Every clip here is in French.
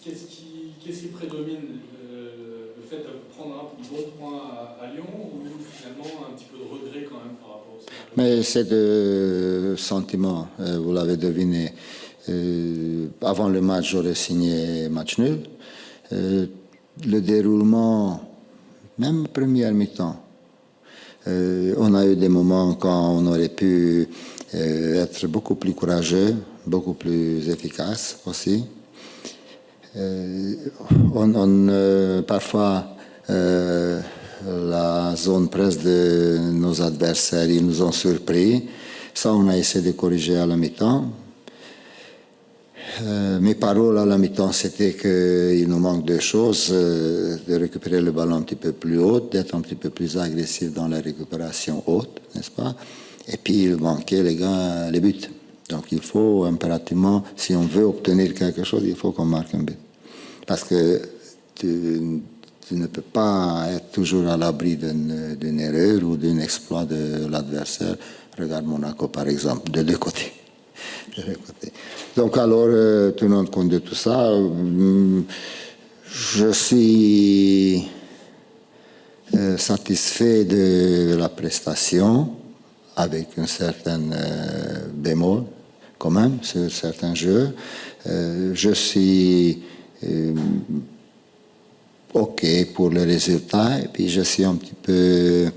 qu'est-ce qui prédomine, le fait de prendre un bon point à Lyon ou finalement un petit peu de regret quand même par rapport au Sénégal? Mais c'est de sentiment, vous l'avez deviné. Avant le match, j'aurais signé match nul. Le déroulement, même première mi-temps, on a eu des moments quand on aurait pu être beaucoup plus courageux, beaucoup plus efficace aussi. Parfois, la zone presse de nos adversaires, ils nous ont surpris. Ça, on a essayé de corriger à la mi-temps. Mes paroles à la mi-temps, c'était qu'il nous manque deux choses, de récupérer le ballon un petit peu plus haut, d'être un petit peu plus agressif dans la récupération haute, n'est-ce pas? Et puis, il manquait, les gars, les buts. Donc, il faut impérativement, si on veut obtenir quelque chose, il faut qu'on marque un but. Parce que tu ne peux pas être toujours à l'abri d'une erreur ou d'un exploit de l'adversaire. Regarde Monaco, par exemple, de deux côtés. Donc, alors, tenant compte de tout ça, je suis satisfait de la prestation, avec un certain bémol, quand même, sur certains jeux. Je suis OK pour le résultat, et puis je suis un petit peu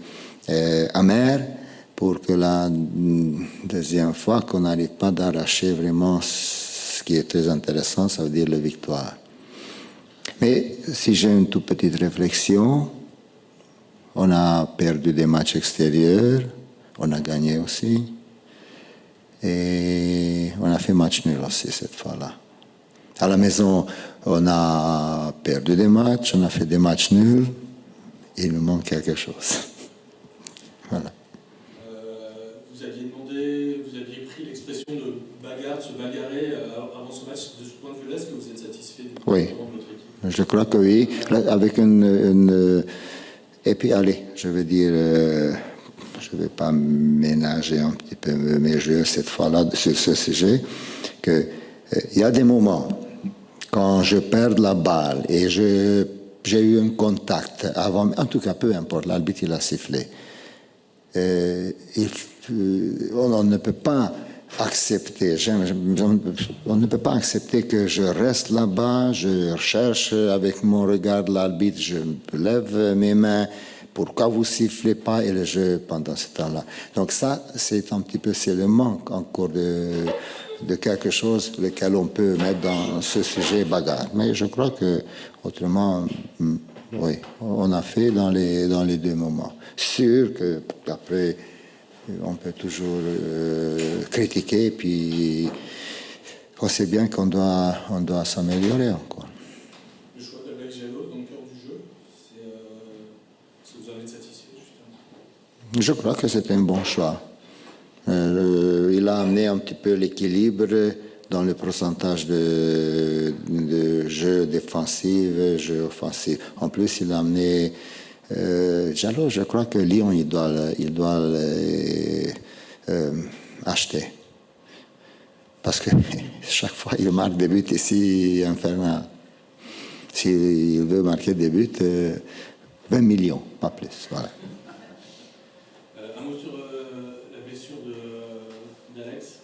amer pour que la deuxième fois qu'on n'arrive pas d'arracher vraiment ce qui est très intéressant, ça veut dire la victoire. Mais si j'ai une toute petite réflexion, on a perdu des matchs extérieurs, on a gagné aussi, et on a fait match nul aussi cette fois-là. À la maison, on a perdu des matchs, on a fait des matchs nuls, il nous manque quelque chose. Voilà. Vous aviez pris l'expression de bagarre, de se bagarrer avant ce match. De ce point de vue-là, est-ce que vous êtes satisfait du comportement de votre équipe? Je crois que oui. Avec et puis, allez, je veux dire, je ne vais pas ménager un petit peu mes jeux cette fois-là sur ce sujet, qu'il y a des moments, quand je perds la balle et j'ai eu un contact avant, en tout cas, peu importe, l'arbitre il a sifflé. On ne peut pas accepter, on ne peut pas accepter que je reste là-bas, je recherche avec mon regard l'arbitre, je lève mes mains, pourquoi vous sifflez pas et le jeu pendant ce temps-là. Donc ça, c'est un petit peu, c'est le manque encore de quelque chose lequel on peut mettre dans ce sujet bagarre. Mais je crois que autrement, oui, on a fait dans les deux moments. Sûr que après, on peut toujours critiquer, puis on sait bien qu'on doit s'améliorer encore. Le choix d'Alex Jalot dans le cœur du jeu, est-ce que vous en êtes satisfait justement? Je crois que c'est un bon choix. Il a amené un petit peu l'équilibre dans le pourcentage de jeu défensif, jeu offensif. En plus, il a amené Jalot, je crois que Lyon, il doit acheter. Parce que chaque fois, il marque des buts ici, infernal. S'il veut marquer des buts, 20 millions, pas plus. Voilà. Un mot sur la blessure d'Alex.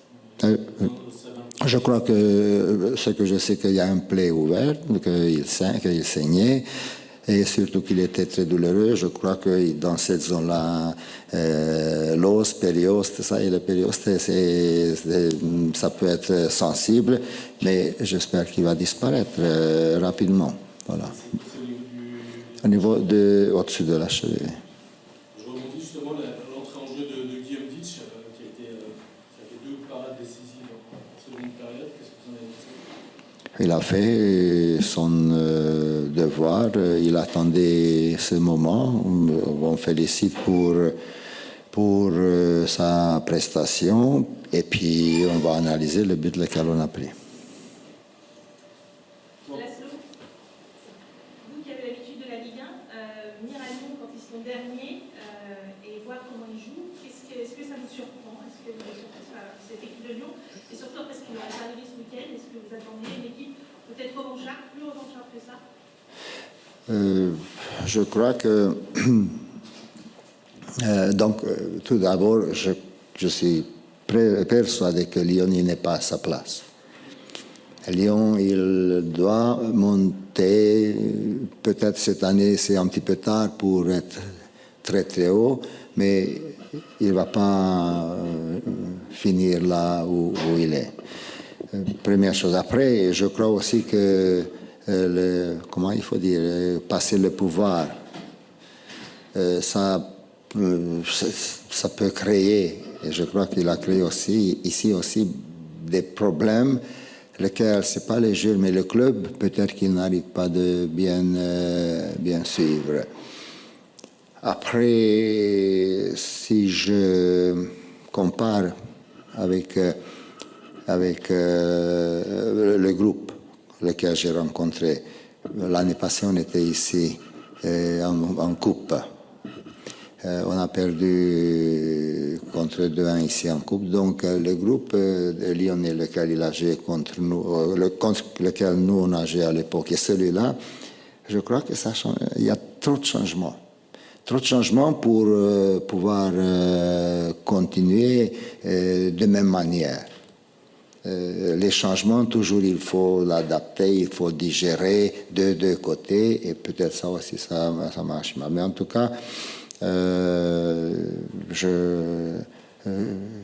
Je crois que ce que je sais qu'il y a un plaie ouvert, qu'il saignait, et surtout qu'il était très douloureux. Je crois que dans cette zone-là, l'os, périoste, ça, et le périoste, ça peut être sensible, mais j'espère qu'il va disparaître rapidement. Voilà. Au niveau au-dessus de la cheville. Je rebondis justement l'entrée en jeu de Guillaume Ditch, qui a fait 2 parades décisives en seconde période. Qu'est-ce que vous en avez pensé? Il a fait son devoir, il attendait ce moment. On félicite pour sa prestation et puis on va analyser le but lequel on a pris. Laszlo, vous qui avez l'habitude de la Ligue 1, venir à Lyon quand ils sont derniers et voir comment ils jouent, est-ce que ça vous surprend? Est-ce que vous êtes surpris par cette équipe de Lyon? Et surtout parce qu'il va arriver ce week-end, est-ce que vous attendez une équipe Peut-être revanchard, plus revanchard que ça? Je crois que tout d'abord, je suis persuadé que Lyon n'est pas à sa place. Lyon, il doit monter, peut-être cette année c'est un petit peu tard pour être très très haut, mais il ne va pas finir là où il est. Première chose. Après, je crois aussi que, comment il faut dire, passer le pouvoir, ça peut créer, et je crois qu'il a créé aussi, ici aussi, des problèmes, lesquels, ce n'est pas les joueurs, mais le club, peut-être qu'il n'arrive pas de bien suivre. Après, si je compare avec le groupe lequel j'ai rencontré, l'année passée, on était ici en coupe. On a perdu contre 2-1 ici en coupe. Donc le groupe de Lyonnais, lequel il a joué contre nous, contre lequel nous on a joué à l'époque, et celui-là, je crois que ça change. Il y a trop de changements. Trop de changements pour pouvoir continuer de même manière. Les changements, toujours il faut l'adapter, il faut digérer de deux côtés, et peut-être ça aussi ça marche mal. Mais en tout cas,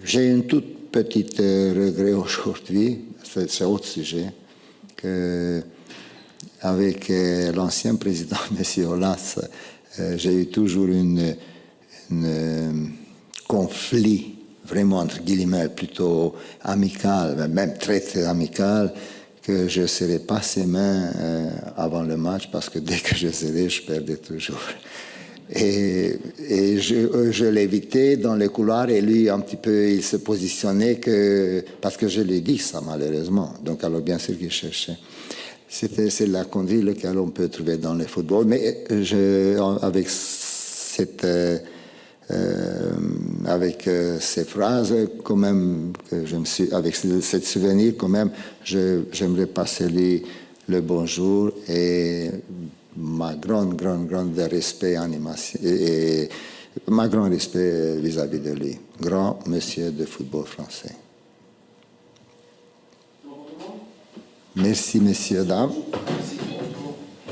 j'ai une toute petite regret aujourd'hui, c'est autre sujet, que avec l'ancien président M. Olas, j'ai eu toujours un conflit vraiment entre guillemets plutôt amical, même très très amical, que je ne serrais pas ses mains avant le match, parce que dès que je serrais, je perdais toujours. Et je l'évitais dans les couloirs, et lui un petit peu il se positionnait parce que je l'ai dit ça malheureusement, donc alors bien sûr qu'il cherchait. C'est la conduite que l'on peut trouver dans le football, mais avec ces phrases quand même que avec cette souvenir quand même, j'aimerais passer lui le bonjour et ma grande respect et ma grand respect vis-à-vis de lui, grand monsieur de football français. Merci, messieurs, dames.